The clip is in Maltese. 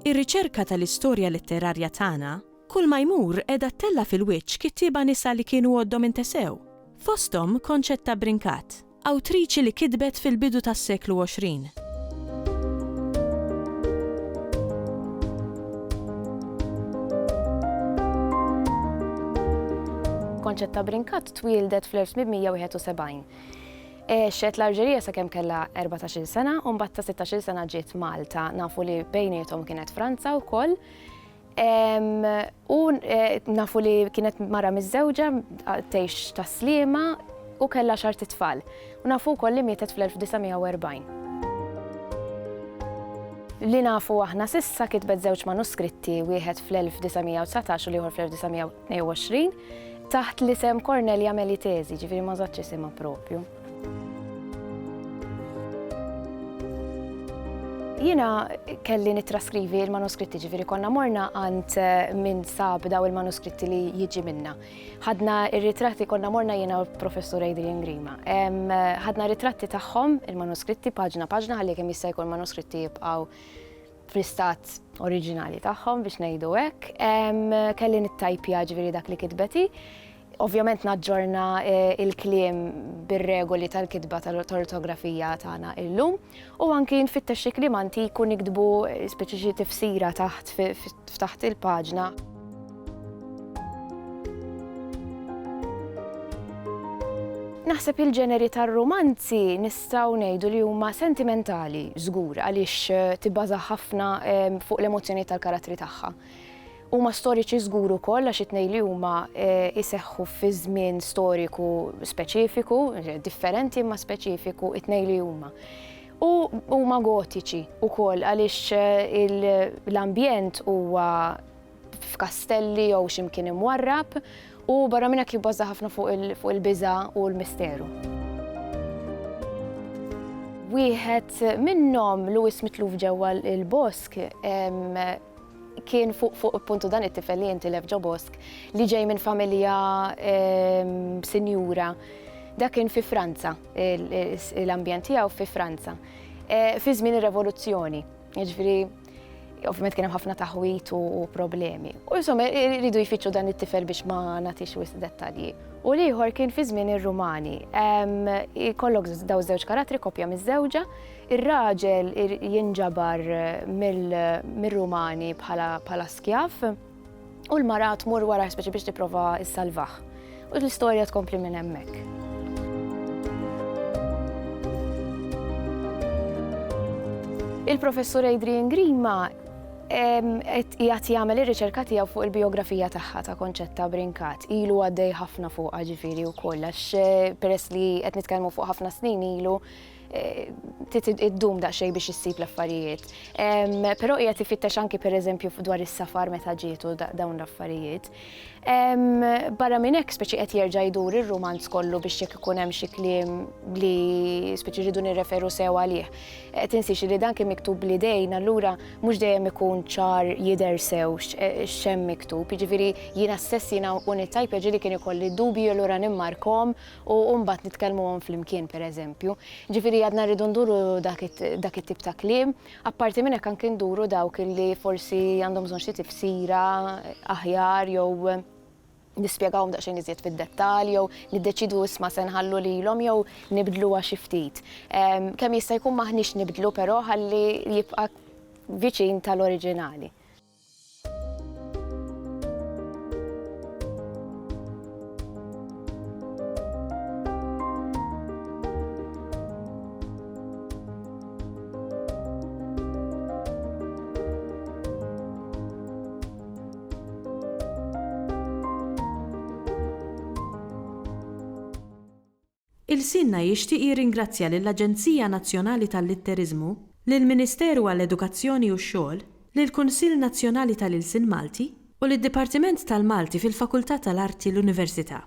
Ir-riċerka tal-istorja letterarja tagħna kull ma jmur qiegħda tella fil-wiċċ kittieba nisa li kienu għoddhom intesew. Fosthom Konċetta Brinkat, awtriċi li kitbet fil-bidu tas-seklu 20. Konċetta Brinkat twildet fl-1971. Xed l-Alġerija sakemm kellha 14 sena u mbagħad ta' 16 sena ġiet Malta, nafu li bejniethom kienet Franza wkoll. U nafu li kienet mara miż-żewġa tgħix ta' sliema u kellha xar tfal. U nafu wkoll li mietet fl-1940. Li nafu aħna s'issa kitbet żewġ manuskritti, wieħed fl-1919 u ieħor fl-1922, taħt l-isem Cornelia Melitesi, ġifieri ma żgħatx isimha proprju. Jiena kelli nittraskrivi l-manuskritti, ġifieri konna morna għand min sab daw il-manuskritti li jiġi minna. Ħadna ir-ritratti konna morna jiena u l-professur Adrian Grima. Ħadna ritratti tagħhom il-manuskritti paġna ħalli kemm jista' jkun manuskritti jibqgħu fl-istat oriġinali tagħhom biex ngħidu hekk. Kelli nittajpja ġifieri dak li kitbeti. Ovvjament naġġorna il-kliem bir-regoli tal-kitba tal-ortografija tagħna illum u anki nfittex xi kliem antiku nikdbu speċi tifsira taħt il-paġna. Naħseb il-ġeneri tar-romanzi nistgħu ngħidu li huma sentimentali żgur għaliex tibbaża ħafna fuq l-emozzjonijiet tal-karattri tagħha. Huma storiċi żgur ukoll għax it-tnejn li huma jseħħu fi żmien storiku speċifiku, differenti imma speċifiku it-tnejn li huma. U huma gotiċi wkoll għaliex l-ambjent huwa f'kastelli jew x'imkien imwarrab u barra minn hekk jibbaża ħafna fuq il-biża' u l-misteru. Wieħed minnhom Louis mitluf ġewwa il-Bosk kien fuq puntu dan it-tifel li jintilef ġo Bosk li ġej minn familja sinjura. Dak kien fi Franza, l-ambjent tiegħu fi Franza. Fi żmien ir-Revoluzzjoni, jiġifieri ovvjament kien hemm ħafna taħwit u problemi. U insomma jridu jfittxu dan it-tifel biex ma nagħtix wisq dettalji. U l-ieħor kien fi żmien ir-Rumani. Jkollok daw żewġ karattri koppja miż-żewġa, ir-raġel jinġabar mir-Rumani bħala skjaf u l-mara tmur wara speċi biex tipprova issalvah. U l-istorja tkompli minn hemmhekk. Il-professur Adrian Grima qed jagħmel ir-riċerka tiegħu fuq il-biografija tagħha ta' Konċetta Brinkat. Ilu għaddej ħafna fuqha ġifieri wkoll għax peress li qed nitkellmu fuq ħafna snin ilu id-dum daqsxejn biex issib l-affarijiet. Però qiegħed ifittex anki pereżempju dwar is-safar meta ġietu dawn l-affarijiet. Barra minn hekk speċi qed jerġa' jdur ir-rumanz kollu biex jekk ikun hemm xi kliem li speċi rridu nirreferu sew għalih. Tinsix li dan kien miktub bl-idejn, allura mhux dejjem ikun ċar jidher sew x'hemm miktub. Jiġifieri jiena stess jiena unittajp ġieli kien ikolli dubju allura nimmarkhom u mbagħad nitkellmuhom flimkien pereżempju. Ġifieri għadna rridu nduru dak it-tip ta' kliem, apparti minn hekk anke nduru dawk li forsi għandhom bżonn xi tifsira aħjar jew nispjegawhom daqsxejn iżjed fid-dettall jew niddeċidu isma' se nħallu lilhom jew nibdluha xi ftit. Kemm jista' jkun maħniex nibdlu però ħalli jibqa' viċin tal-oriġinali. Il-Sinna jixtieq jirringrazzja lill-Aġenzija Nazzjonali tal-Litteriżmu, lill-Ministeru għall-Edukazzjoni u x-Xogħol, lill-Kunsill Nazzjonali tal-Ilsien Malti u lid-Dipartiment tal-Malti fil-Fakultà tal-Arti l-Università.